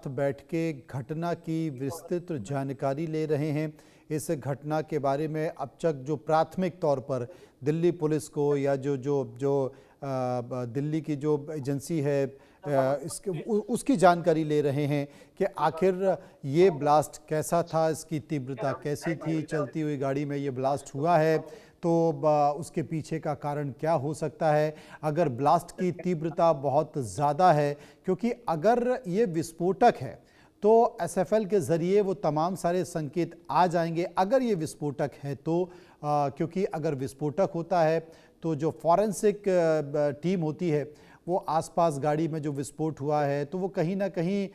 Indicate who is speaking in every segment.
Speaker 1: साथ बैठ के घटना की विस्तृत जानकारी ले रहे हैं। इस घटना के बारे में अब तक जो प्राथमिक तौर पर दिल्ली पुलिस को या जो जो जो दिल्ली की जो एजेंसी है इसके उसकी जानकारी ले रहे हैं कि आखिर ये ब्लास्ट कैसा था, इसकी तीव्रता कैसी थी, चलती हुई गाड़ी में ये ब्लास्ट हुआ है तो उसके पीछे का कारण क्या हो सकता है। अगर ब्लास्ट की तीव्रता बहुत ज़्यादा है, क्योंकि अगर ये विस्फोटक है तो एसएफएल के ज़रिए वो तमाम सारे संकेत आ जाएंगे अगर ये विस्फोटक है तो क्योंकि अगर विस्फोटक होता है तो जो फॉरेंसिक टीम होती है वो आसपास गाड़ी में जो विस्फोट हुआ है तो वो कहीं ना कहीं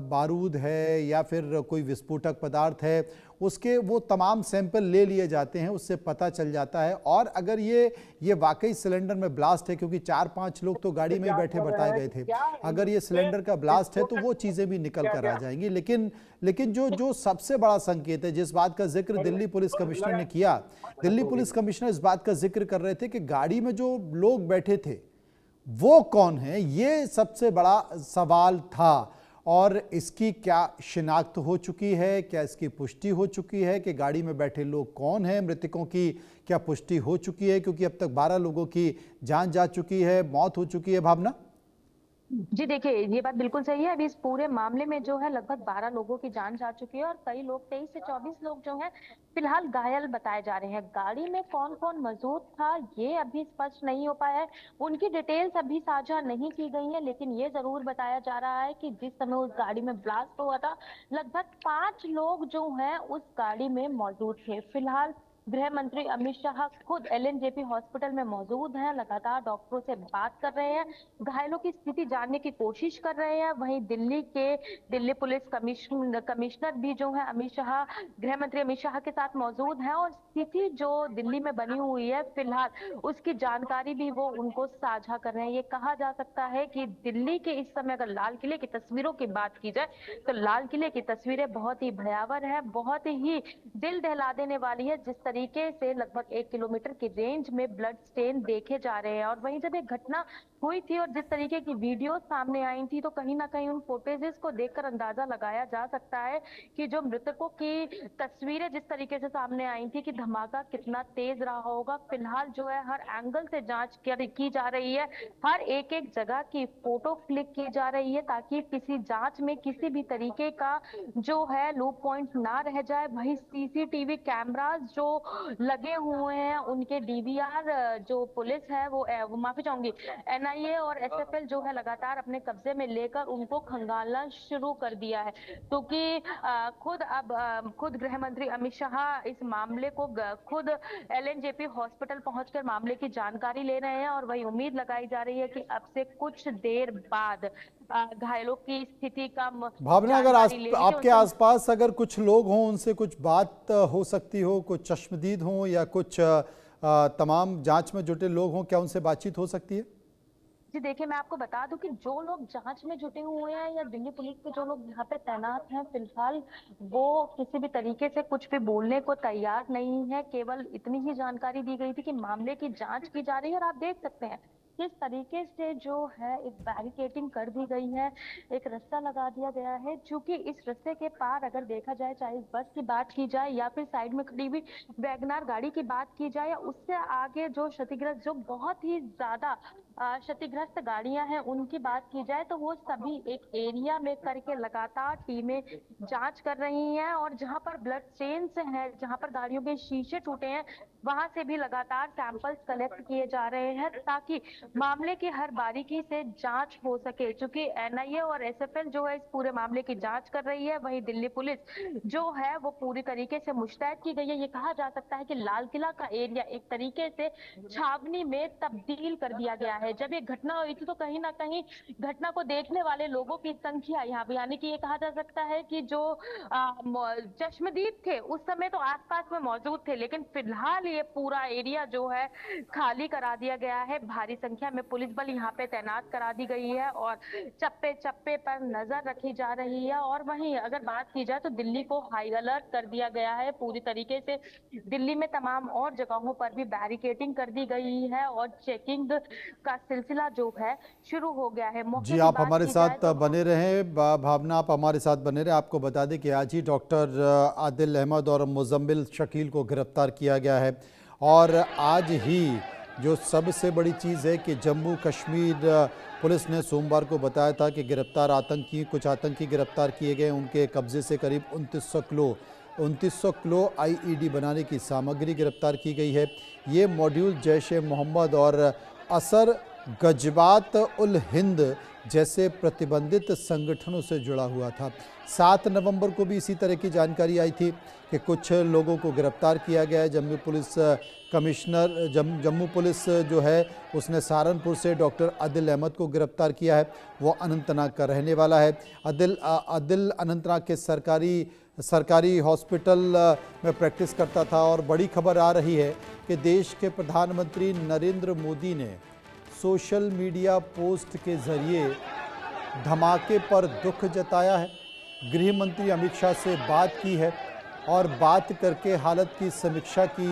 Speaker 1: बारूद है या फिर कोई विस्फोटक पदार्थ है, उसके वो तमाम सैंपल ले लिए जाते हैं, उससे पता चल जाता है। और अगर ये वाकई सिलेंडर में ब्लास्ट है, क्योंकि 4-5 लोग तो गाड़ी में ही बैठे बताए गए थे, अगर ये सिलेंडर का ब्लास्ट है तो वो चीज़ें भी निकल कर आ जाएंगी। लेकिन जो सबसे बड़ा संकेत है, जिस बात का जिक्र दिल्ली पुलिस कमिश्नर ने किया, दिल्ली पुलिस कमिश्नर इस बात का जिक्र कर रहे थे कि गाड़ी में जो लोग बैठे थे वो कौन है, ये सबसे बड़ा सवाल था। और इसकी क्या शिनाख्त हो चुकी है, क्या इसकी पुष्टि हो चुकी है कि गाड़ी में बैठे लोग कौन हैं, मृतकों की क्या पुष्टि हो चुकी है, क्योंकि अब तक 12 लोगों की जान जा चुकी है, मौत हो चुकी है। भावना
Speaker 2: जी देखिए, ये बात बिल्कुल सही है। अभी इस पूरे मामले में जो है लगभग 12 लोगों की जान जा चुकी है और कई लोग 23 से 24 लोग जो हैं फिलहाल घायल बताए जा रहे हैं। गाड़ी में कौन कौन मौजूद था ये अभी स्पष्ट नहीं हो पाया है, उनकी डिटेल्स अभी साझा नहीं की गई है, लेकिन ये जरूर बताया जा रहा है कि जिस समय उस गाड़ी में ब्लास्ट हुआ था लगभग 5 लोग जो हैं उस गाड़ी में मौजूद थे। फिलहाल गृह मंत्री अमित शाह खुद एलएनजेपी हॉस्पिटल में मौजूद हैं, लगातार डॉक्टरों से बात कर रहे हैं, घायलों की स्थिति जानने की कोशिश कर रहे हैं। वहीं दिल्ली पुलिस कमिश्नर भी जो है अमित शाह, गृह मंत्री अमित शाह के साथ मौजूद हैं और स्थिति जो दिल्ली में बनी हुई है फिलहाल उसकी जानकारी भी वो उनको साझा कर रहे हैं। ये कहा जा सकता है कि दिल्ली के इस समय अगर लाल किले की तस्वीरों की बात की जाए तो लाल किले की तस्वीरें बहुत ही भयावह है, बहुत ही दिल दहला देने वाली है। जिस तरीके से लगभग 1 किलोमीटर की रेंज में ब्लड स्टेन देखे जा रहे हैं और वहीं जब ये घटना हुई थी और जिस तरीके की वीडियो सामने आई थी तो कहीं ना कहीं उन फुटेजेस को देखकर अंदाजा लगाया जा सकता है कि जो मृतकों की तस्वीरें जिस तरीके से सामने आई थी कि धमाका कितना तेज रहा होगा। फिलहाल जो है हर एंगल से जांच की जा रही है, हर एक एक जगह की फोटो क्लिक की जा रही है ताकि किसी जांच में किसी भी तरीके का जो है लूप पॉइंट ना रह जाए। वही सीसीटीवी कैमरास जो लगे हुए हैं उनके डीवीआर जो पुलिस है वो माफी चाहूंगी एनआईए और एसएफएल जो है लगातार अपने कब्जे में लेकर उनको खंगालना शुरू कर दिया है, क्योंकि खुद गृह मंत्री अमित शाह इस मामले को खुद एलएनजेपी हॉस्पिटल पहुंचकर मामले की जानकारी ले रहे हैं और वही उम्मीद लगाई जा रही है कि अब से कुछ देर बाद घायलों की स्थिति का
Speaker 1: भावना, अगर
Speaker 2: जानकारी ले ली
Speaker 1: आपके आसपास अगर कुछ लोग हों, उनसे कुछ बात हो सकती हो, कुछ चश्मदीद हों या कुछ तमाम जांच में जुटे लोग हों, क्या उनसे बातचीत हो सकती है?
Speaker 2: जी देखिए, मैं आपको बता दूं कि जो लोग जांच में जुटे हुए हैं या दिल्ली पुलिस के जो लोग यहाँ पे तैनात हैं फिलहाल वो किसी भी तरीके से कुछ भी बोलने को तैयार नहीं है। केवल इतनी ही जानकारी दी गई थी कि मामले की जांच की जा रही है और आप देख सकते हैं किस तरीके से जो है एक बैरिकेडिंग कर दी गई है, एक रास्ता लगा दिया गया है। क्योंकि इस रास्ते के पार अगर देखा जाए, चाहे इस बस की बात की जाए या फिर साइड में खड़ी हुई वैगनार गाड़ी की बात की जाए या उससे आगे जो क्षतिग्रस्त जो बहुत ही ज्यादा क्षतिग्रस्त गाड़ियां हैं उनकी बात की जाए तो वो सभी एक एरिया में करके लगातार टीमें जांच कर रही हैं और जहां पर ब्लड स्टेन्स हैं, जहां पर गाड़ियों के शीशे टूटे हैं वहां से भी लगातार सैंपल्स कलेक्ट किए जा रहे हैं ताकि मामले की हर बारीकी से जांच हो सके। क्योंकि एनआईए और एसएफएल जो है इस पूरे मामले की जांच कर रही है, वहीं दिल्ली पुलिस जो है वो पूरी तरीके से मुस्तैद की गई है। ये कहा जा सकता है कि लाल किला का एरिया एक तरीके से छावनी में तब्दील कर दिया गया है। जब ये घटना हुई थी तो कहीं ना कहीं घटना को देखने वाले लोगों की संख्या यहाँ पे, यानी कि ये कहा जा सकता है कि जो चश्मदीद थे उस समय तो आसपास में मौजूद थे, लेकिन फिलहाल ये पूरा एरिया जो है खाली करा दिया गया है। भारी संख्या में पुलिस बल यहाँ पे तैनात करा दी गई है और चप्पे चप्पे पर नजर रखी जा रही है। और वहीं अगर बात की जाए तो दिल्ली को हाई अलर्ट कर दिया गया है पूरी तरीके से। दिल्ली में तमाम और जगहों पर भी बैरिकेडिंग कर दी गई है और चेकिंग पूरा सिलसिला जो है शुरू हो गया है। मौके
Speaker 1: जी,
Speaker 2: की
Speaker 1: आप
Speaker 2: बात
Speaker 1: हमारे
Speaker 2: की जाए
Speaker 1: साथ
Speaker 2: तो
Speaker 1: बने रहें। भावना, आप हमारे साथ बने रहें। आपको बता दें कि आज ही डॉक्टर आदिल अहमद और मुजम्मिल शकील को गिरफ्तार किया गया है। और आज ही जो सबसे बड़ी चीज़ है कि जम्मू कश्मीर पुलिस ने सोमवार को बताया था कि कुछ आतंकी गिरफ्तार किए गए। उनके कब्जे से करीब 2900 किलो आईईडी बनाने की सामग्री गिरफ्तार की गई है। ये मॉड्यूल जैश ए मोहम्मद और असर गजबात उल हिंद जैसे प्रतिबंधित संगठनों से जुड़ा हुआ था। 7 नवंबर को भी इसी तरह की जानकारी आई थी कि कुछ लोगों को गिरफ्तार किया गया है। जम्मू पुलिस जो है उसने सहारनपुर से डॉक्टर आदिल अहमद को गिरफ्तार किया है। वो अनंतनाग का रहने वाला है। आदिल अनंतनाग के सरकारी हॉस्पिटल में प्रैक्टिस करता था। और बड़ी खबर आ रही है कि देश के प्रधानमंत्री नरेंद्र मोदी ने सोशल मीडिया पोस्ट के जरिए धमाके पर दुख जताया है। गृह मंत्री अमित शाह से बात की है और बात करके हालत की समीक्षा की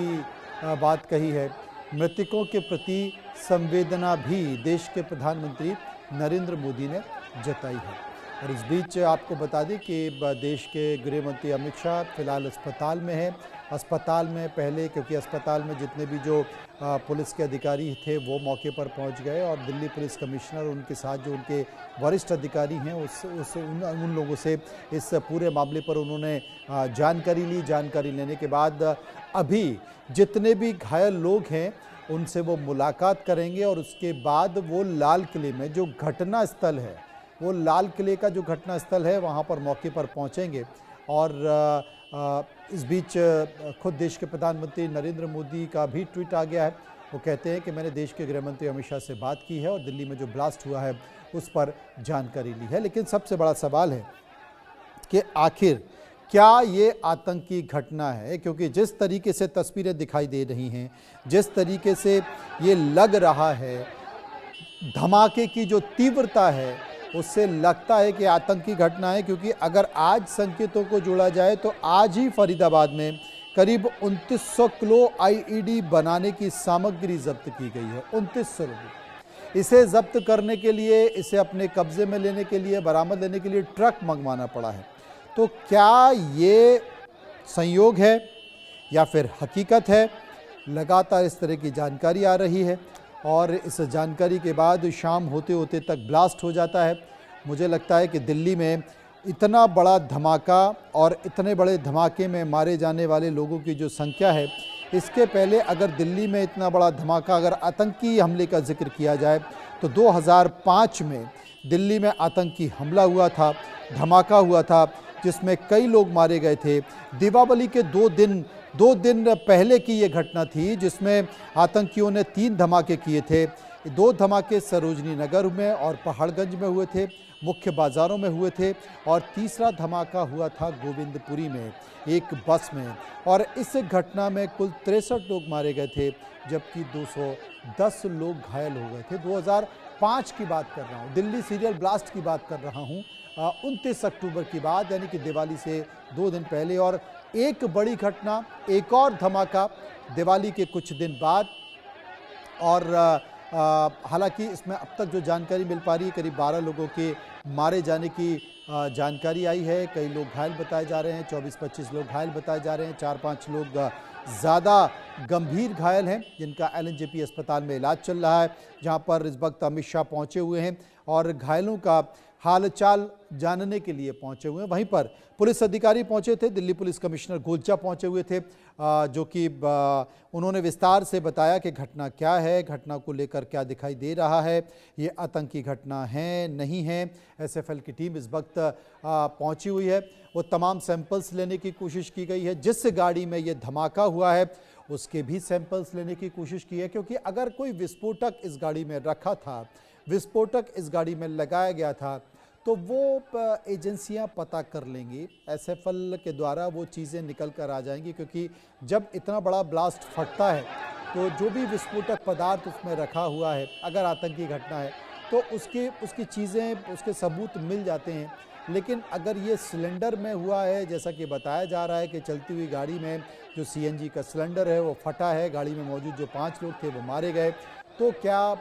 Speaker 1: बात कही है। मृतकों के प्रति संवेदना भी देश के प्रधानमंत्री नरेंद्र मोदी ने जताई है। और इस बीच आपको बता दें कि देश के गृह मंत्री अमित शाह फिलहाल अस्पताल में है। अस्पताल में पहले, क्योंकि अस्पताल में जितने भी जो पुलिस के अधिकारी थे वो मौके पर पहुंच गए और दिल्ली पुलिस कमिश्नर उनके साथ जो उनके वरिष्ठ अधिकारी हैं उन लोगों से इस पूरे मामले पर उन्होंने जानकारी ली। जानकारी लेने के बाद अभी जितने भी घायल लोग हैं उनसे वो मुलाकात करेंगे और उसके बाद वो लाल किले में जो घटना स्थल है, वो लाल किले का जो घटना स्थल है वहाँ पर मौके पर पहुँचेंगे। और इस बीच खुद देश के प्रधानमंत्री नरेंद्र मोदी का भी ट्वीट आ गया है। वो कहते हैं कि मैंने देश के गृह मंत्री अमित शाह से बात की है और दिल्ली में जो ब्लास्ट हुआ है उस पर जानकारी ली है। लेकिन सबसे बड़ा सवाल है कि आखिर क्या ये आतंकी घटना है, क्योंकि जिस तरीके से तस्वीरें दिखाई दे रही हैं, जिस तरीके से ये लग रहा है, धमाके की जो तीव्रता है उससे लगता है कि आतंकी घटना है। क्योंकि अगर आज संकेतों को जोड़ा जाए तो आज ही फरीदाबाद में करीब 2900 किलो आईईडी बनाने की सामग्री जब्त की गई है। 2900 रुपये। इसे जब्त करने के लिए, इसे अपने कब्जे में लेने के लिए, बरामद लेने के लिए ट्रक मंगवाना पड़ा है। तो क्या ये संयोग है या फिर हकीकत है? लगातार इस तरह की जानकारी आ रही है और इस जानकारी के बाद शाम होते होते तक ब्लास्ट हो जाता है। मुझे लगता है कि दिल्ली में इतना बड़ा धमाका और इतने बड़े धमाके में मारे जाने वाले लोगों की जो संख्या है, इसके पहले अगर दिल्ली में इतना बड़ा धमाका, अगर आतंकी हमले का जिक्र किया जाए तो 2005 में दिल्ली में आतंकी हमला हुआ था, धमाका हुआ था जिसमें कई लोग मारे गए थे। दीपावली के 2 दिन पहले की ये घटना थी जिसमें आतंकियों ने 3 धमाके किए थे। 2 धमाके सरोजनी नगर में और पहाड़गंज में हुए थे, मुख्य बाज़ारों में हुए थे, और तीसरा धमाका हुआ था गोविंदपुरी में एक बस में। और इस घटना में कुल 63 लोग मारे गए थे जबकि 210 लोग घायल हो गए थे। 2005 की बात कर रहा हूँ, दिल्ली सीरियल ब्लास्ट की बात कर रहा हूँ, 29 अक्टूबर की बात, यानी कि दिवाली से 2 दिन पहले। और एक बड़ी घटना, एक और धमाका दिवाली के कुछ दिन बाद। और हालांकि इसमें अब तक जो जानकारी मिल पा रही है, करीब 12 लोगों के मारे जाने की जानकारी आई है। कई लोग घायल बताए जा रहे हैं, 24-25 लोग घायल बताए जा रहे हैं। 4-5 लोग ज़्यादा गंभीर घायल हैं जिनका एलएनजेपी अस्पताल में इलाज चल रहा है, जहां पर इस वक्त अमित शाह पहुंचे हुए हैं और घायलों का हालचाल जानने के लिए पहुंचे हुए हैं। वहीं पर पुलिस अधिकारी पहुंचे थे, दिल्ली पुलिस कमिश्नर गोलचा पहुंचे हुए थे, जो कि उन्होंने विस्तार से बताया कि घटना क्या है, घटना को लेकर क्या दिखाई दे रहा है, ये आतंकी घटना है नहीं है। एसएफएल की टीम इस वक्त पहुंची हुई है, वो तमाम सैंपल्स लेने की कोशिश की गई है। जिस गाड़ी में ये धमाका हुआ है उसके भी सैंपल्स लेने की कोशिश की है, क्योंकि अगर कोई विस्फोटक इस गाड़ी में रखा था, विस्फोटक इस गाड़ी में लगाया गया था, तो वो एजेंसियां पता कर लेंगी, एसएफएल के द्वारा वो चीज़ें निकल कर आ जाएंगी। क्योंकि जब इतना बड़ा ब्लास्ट फटता है तो जो भी विस्फोटक पदार्थ उसमें रखा हुआ है, अगर आतंकी घटना है तो उसकी चीज़ें, उसके सबूत मिल जाते हैं। लेकिन अगर ये सिलेंडर में हुआ है, जैसा कि बताया जा रहा है कि चलती हुई गाड़ी में जो सीएनजी का सिलेंडर है वो फटा है, गाड़ी में मौजूद जो 5 लोग थे वो मारे गए, तो क्या